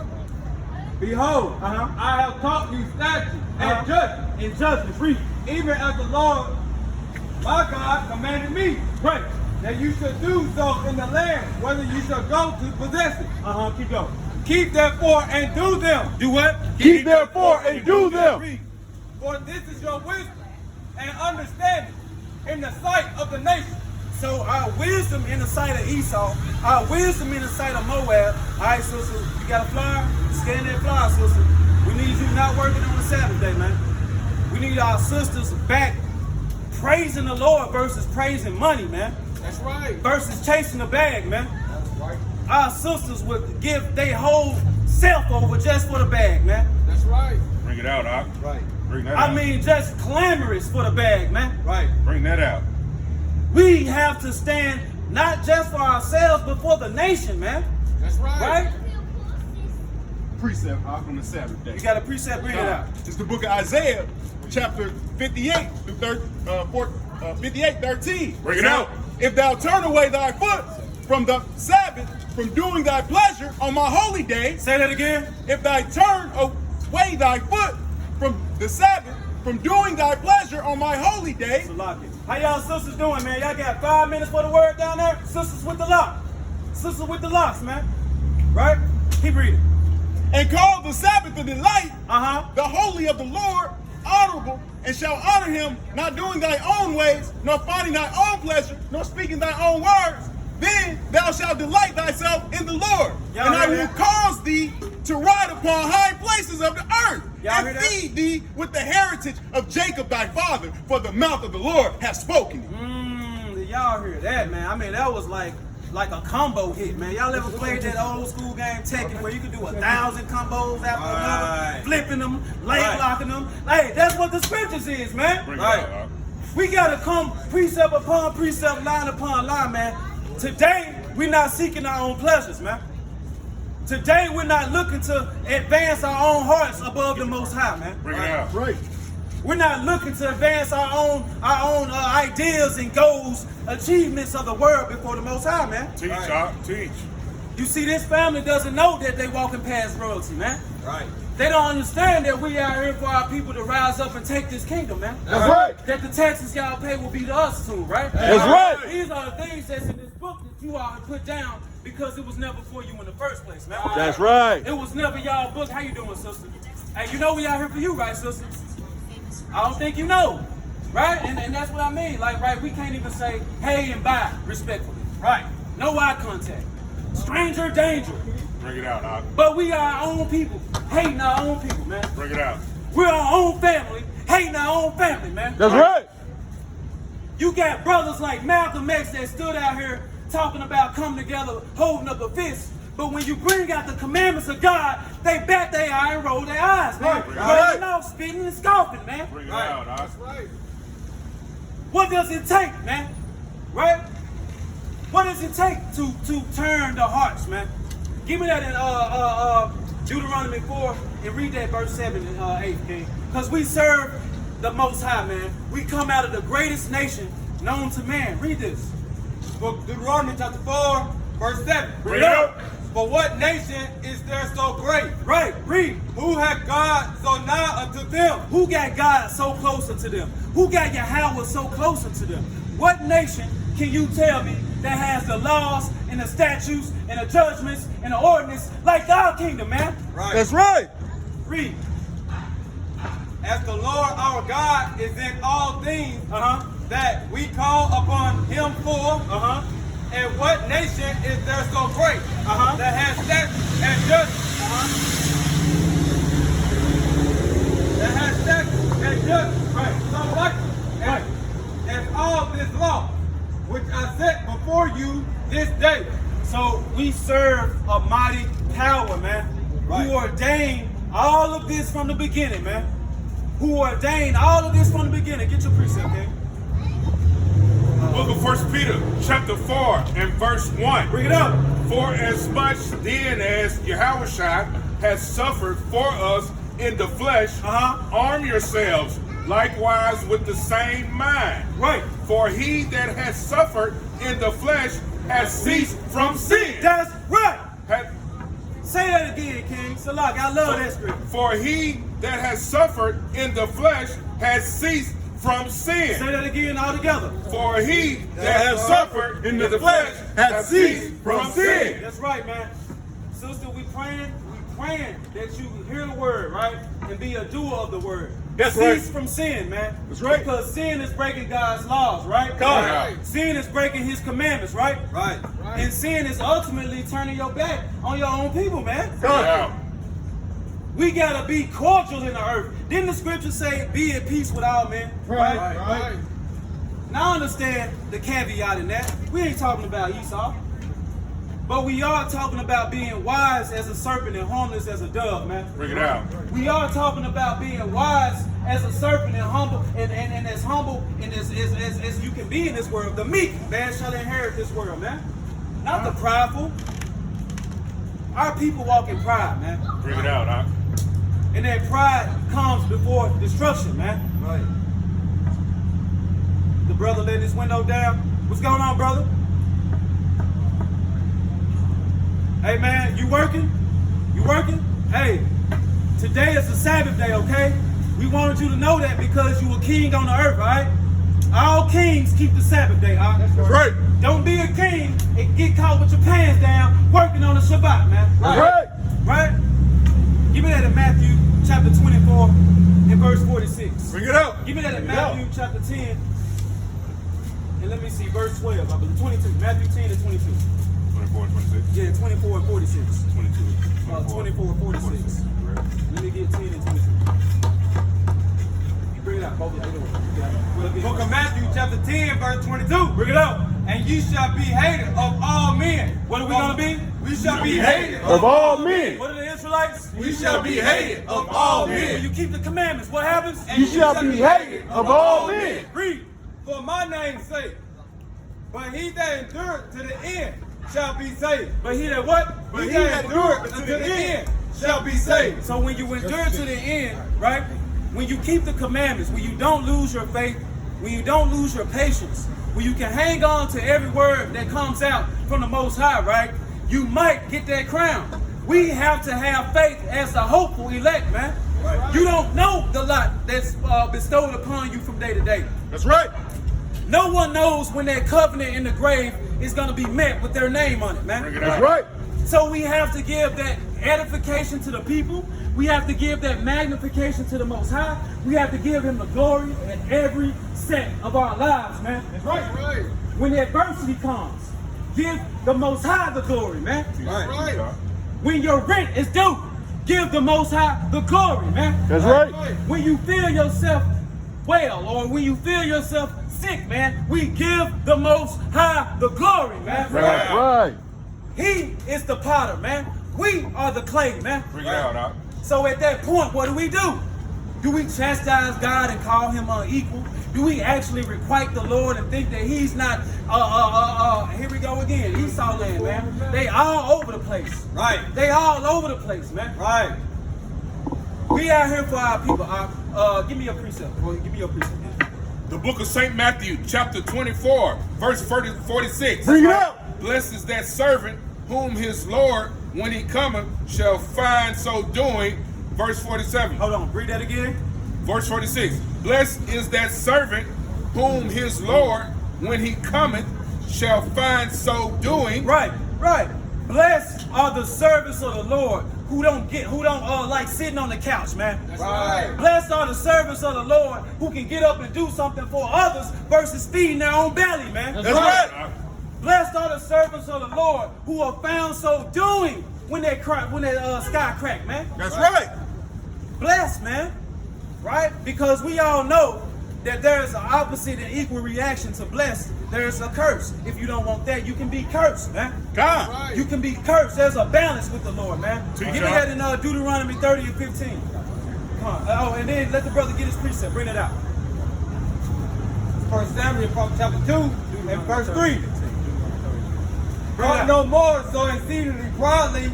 Behold, I have taught you statutes and judgments, In judgments, read. even as the Lord my God commanded me, Right. that you should do so in the land, whether you shall go to possess it. Keep going. Keep therefore and do them. Do what? Keep therefore and do them. Read. For this is your wisdom and understanding in the sight of the nation. So our wisdom in the sight of Esau, our wisdom in the sight of Moab. All right, sister, you got a flyer? Scan that flyer, sister. We need you not working on the Sabbath day, man. We need our sisters back praising the Lord versus praising money, man. That's right. Versus chasing the bag, man. That's right. Our sisters would give their whole self over just for the bag, man. That's right. Bring it out, Doc. Right. Bring that out. I mean, just clamorous for the bag, man. Right. Bring that out. We have to stand not just for ourselves, but for the nation, man. That's right. Right? Precept on the Sabbath day. You got a precept, read it out. It's the book of Isaiah, chapter 58 through 13. Bring it out. If thou turn away thy foot from the Sabbath, from doing thy pleasure on my holy day. Say that again. If thou turn away thy foot from the Sabbath, from doing thy pleasure on my holy day. How y'all sisters doing, man? Y'all got 5 minutes for the word down there? Sisters with the lock. Sisters with the locks, man. Right? Keep reading. And call the Sabbath a delight, Uh-huh. the holy of the Lord, honorable, and shall honor him, not doing thy own ways, nor finding thy own pleasure, nor speaking thy own words. Then thou shalt delight thyself in the Lord, Y'all and I hear will that? cause thee to ride upon high places of the earth, Y'all hear and that? feed thee with the heritage of Jacob thy father, for the mouth of the Lord hath spoken it. Did y'all hear that, man? I mean, that was like a combo hit, man. Y'all ever played that old school game Tekken where you could do 1,000 combos after another, flipping them, leg locking them? Hey, that's what the scriptures is, man. Bring it out, Doc. We gotta come precept upon precept, line upon line, man. Today, we're not seeking our own pleasures, man. Today, we're not looking to advance our own hearts above the Most High, man. Bring it out. Right. We're not looking to advance our own ideas and goals, achievements of the world before the Most High, man. Teach, Doc. Teach. You see, this family doesn't know that they walking past royalty, man. Right. They don't understand that we are here for our people to rise up and take this kingdom, man. That's right. That the taxes y'all pay will be to us soon, right? That's right. These are the things that's in this book that you all have put down because it was never for you in the first place, man. That's right. It was never y'all book. How you doing, sister? Hey, you know we out here for you, right, sister? I don't think you know, right? And that's what I mean. Like, right, we can't even say hey and bye respectfully. Right. No eye contact. Stranger danger. Bring it out, Doc. But we are our own people, hating our own people, man. Bring it out. We're our own family, hating our own family, man. That's right. You got brothers like Malcolm X that stood out here talking about coming together, holding up a fist. But when you bring out the commandments of God, they bat their eye and roll their eyes, man. Rolling off, spitting and scoffing, man. Bring it out, Doc. Right. What does it take, man? Right? What does it take to turn the hearts, man? Give me that in Deuteronomy 4 and read that verse 7 and 8, King. Because we serve the Most High, man. We come out of the greatest nation known to man. Read this. Book Deuteronomy chapter 4, verse 7. Read up. For what nation is there so great? Right, read. Who hath God so nigh unto them? Who got God so closer to them? Who got Yahweh so closer to them? What nation can you tell me that has the laws and the statutes and the judgments and the ordinance like our kingdom, man? Right. That's right. Read. As the Lord our God is in all things that we call upon him for. And what nation is there so great that has statutes and judgments? That has statutes and judgments. Right. So like and all this law, which I set before you this day. So we serve a mighty power, man. Right. Who ordained all of this from the beginning, man. Who ordained all of this from the beginning. Get your precept, okay? Book of 1 Peter, chapter 4, and verse 1. Bring it up. For as much then as Yahushua has suffered for us in the flesh, arm yourselves likewise with the same mind. Right. For he that has suffered in the flesh has ceased from sin. That's right. Has- Say that again, King. Salak, I love that script. For he that has suffered in the flesh has ceased from sin. Say that again all together. For he that has suffered in the flesh has ceased from sin. That's right, man. sister, we praying that you hear the word, right? And be a doer of the word. That's Cease right. from sin, man. That's right. Because sin is breaking God's laws, right? God. Right. Sin is breaking his commandments, right? Right. And sin is ultimately turning your back on your own people, man. God. We gotta be cordial in the earth. Didn't the scripture say, be at peace with all men? Right. Now I understand the caveat in that. We ain't talking about Esau. But we are talking about being wise as a serpent and harmless as a dove, man. Bring it out. We are talking about being wise as a serpent and humble and as humble and as you can be in this world. The meek, man, shall inherit this world, man. Not the prideful. Our people walk in pride, man. Bring it out, huh? And that pride comes before destruction, man. Right. The brother letting his window down. What's going on, brother? Hey, man, you working? You working? Hey, today is the Sabbath day, okay? We wanted you to know that because you a king on the earth, all right? All kings keep the Sabbath day, all right? That's right. Don't be a king and get caught with your pants down working on the Shabbat, man. Right. Right? Give me that in Matthew chapter 24 and verse 46. Bring it out. Give me that in Bring it out. Matthew chapter 10 and let me see, verse 12, I believe, 22. Matthew 10 and 22. 24 and 26. Yeah, 24 and 46. 22. 24 and 46. Let me get 10 and 22. You bring it out, both of you. Book of Matthew, chapter 10, verse 22. Bring it out. And ye shall be hated of all men. What are we gonna be? We shall be hated Of all men. What are the Israelites? We shall be hated of all When men. you keep the commandments, what happens? And ye shall be hated of all men. Read. For my name's sake. But he that endureth to the end shall be saved. But he that what? But he that endureth unto the end shall be saved. So when you endure to the end, right? When you keep the commandments, when you don't lose your faith, when you don't lose your patience, when you can hang on to every word that comes out from the Most High, right? You might get that crown. We have to have faith as the hopeful elect, man. Right. You don't know the lot that's bestowed upon you from day to day. That's right. No one knows when that covenant in the grave is going to be met with their name on it, man. Bring it out. That's right. So we have to give that edification to the people. We have to give that magnification to the Most High. We have to give Him the glory in every set of our lives, man. That's right. When adversity comes, give the Most High the glory, man. Right. When your rent is due, give the Most High the glory, man. That's right. When you feel yourself well or when you feel yourself sick, man, we give the Most High the glory, man. Right. He is the potter, man. We are the clay, man. Bring it out, huh? So at that point, what do? Do we chastise God and call Him unequal? Do we actually requite the Lord and think that He's not, here we go again, Esau land, man. They all over the place. Right. They all over the place, man. Right. We out here for our people. Give me your precept. Boy. Give me your precept. The book of St. Matthew, chapter 24, verse 46. Bring it out. Blessed is that servant whom his Lord, when he cometh, shall find so doing. Verse 47. Hold on, read that again. Verse 46. Blessed is that servant whom his Lord, when he cometh, shall find so doing. Right. Blessed are the servants of the Lord who don't like sitting on the couch, man. Right. Blessed are the servants of the Lord who can get up and do something for others versus feeding their own belly, man. That's right. Blessed are the servants of the Lord who are found so doing when that sky crack, man. That's right. Blessed, man. Right? Because we all know that there is an opposite and equal reaction to blessed. There is a curse. If you don't want that, you can be cursed, man. God. You can be cursed. There's a balance with the Lord, man. Give me that in Deuteronomy 30 and 15. Come on. And then let the brother get his precept. Bring it out. 1 Samuel chapter 2 and verse 3. Bring it out. No more so exceedingly proudly,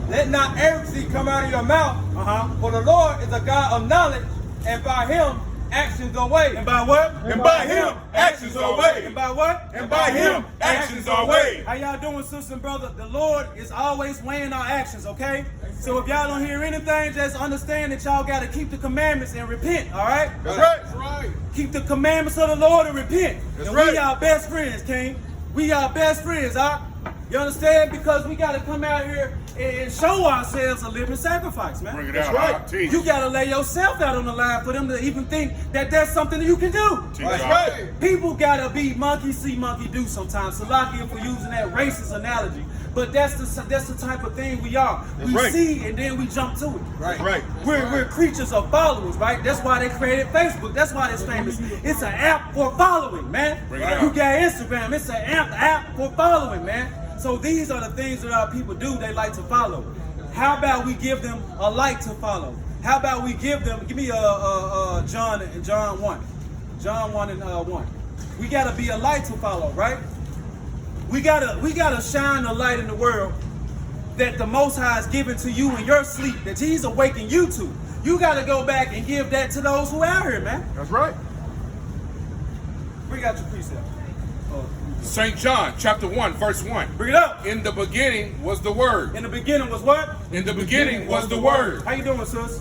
let not arrogancy come out of your mouth. For the Lord is a God of knowledge, and by Him actions are weighed. And by what? And by Him, actions are weighed. And by what? And by Him, actions are weighed. How y'all doing, sister and brother? The Lord is always weighing our actions, okay? So if y'all don't hear anything, just understand that y'all got to keep the commandments and repent, all right? That's right. That's right. Keep the commandments of the Lord and repent. That's and right. we are best friends, King. We are best friends, all right? You understand? Because we got to come out here and show ourselves a living sacrifice, man. Bring it That's out. right. I'll teach. You got to lay yourself out on the line for them to even think that that's something that you can do. That's right. People got to be monkey see, monkey do sometimes. Salakia for using that racist analogy. But that's the type of thing we are. We see and then we jump to it. Right. We're creatures of followers, right? That's why they created Facebook. That's why it's famous. It's an app for following, man. Bring it out. You got Instagram. It's an app for following, man. So these are the things that our people do. They like to follow. How about we give them a like to follow? How about we give me John 1. John 1 and 1. We got to be a light to follow, right? We gotta shine the light in the world that the Most High is giving to you in your sleep, that He's awakening you to. You gotta go back and give that to those who out here, man. That's right. Bring out your precept. St. John chapter 1 verse 1. Bring it up. In the beginning was the Word. In the beginning was what? In the beginning was the Word. How you doing, sis?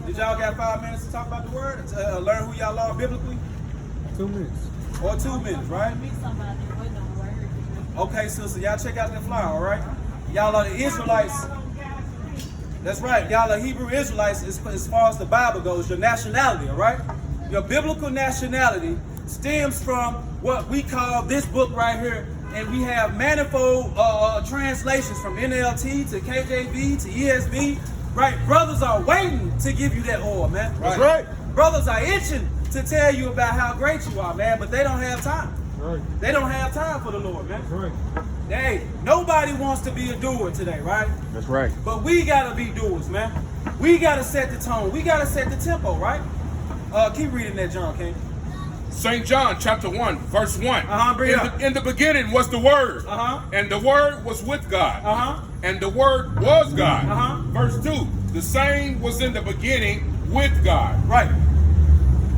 Did y'all got 5 minutes to talk about the Word? Learn who y'all are biblically? 2 minutes. Or 2 minutes, right? Okay, sister, y'all check out that flyer, all right? Y'all are the Israelites. That's right. Y'all are Hebrew Israelites as far as the Bible goes. Your nationality, all right? Your biblical nationality stems from what we call this book right here. And we have manifold translations from NLT to KJV to ESV. Right? Brothers are waiting to give you that oil, man. That's right. Brothers are itching to tell you about how great you are, man, but they don't have time. Right. They don't have time for the Lord, man. That's right. Hey, nobody wants to be a doer today, right? That's right. But we gotta be doers, man. We gotta set the tone. We gotta set the tempo, right? Keep reading that, John, King. St. John chapter 1 verse 1. Bring it up. In the beginning was the Word. And the Word was with God. And the Word was God. Verse 2. The same was in the beginning with God. Right.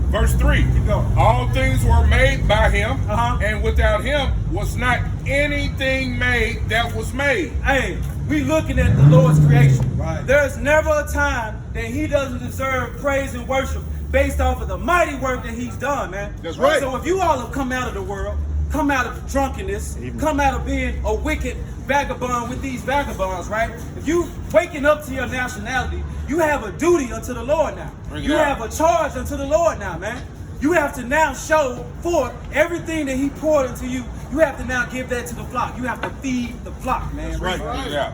Verse 3. Keep going. All things were made by Him, Uh-huh. and without Him was not anything made that was made. Hey, we looking at the Lord's creation. Right. There's never a time that He doesn't deserve praise and worship based off of the mighty work that He's done, man. That's right. So if you all have come out of the world, come out of drunkenness, come out of being a wicked vagabond with these vagabonds, right? If you waking up to your nationality, you have a duty unto the Lord now. You have a charge unto the Lord now, man. You have to now show forth everything that He poured into you. You have to now give that to the flock. You have to feed the flock, man. That's right. Yeah.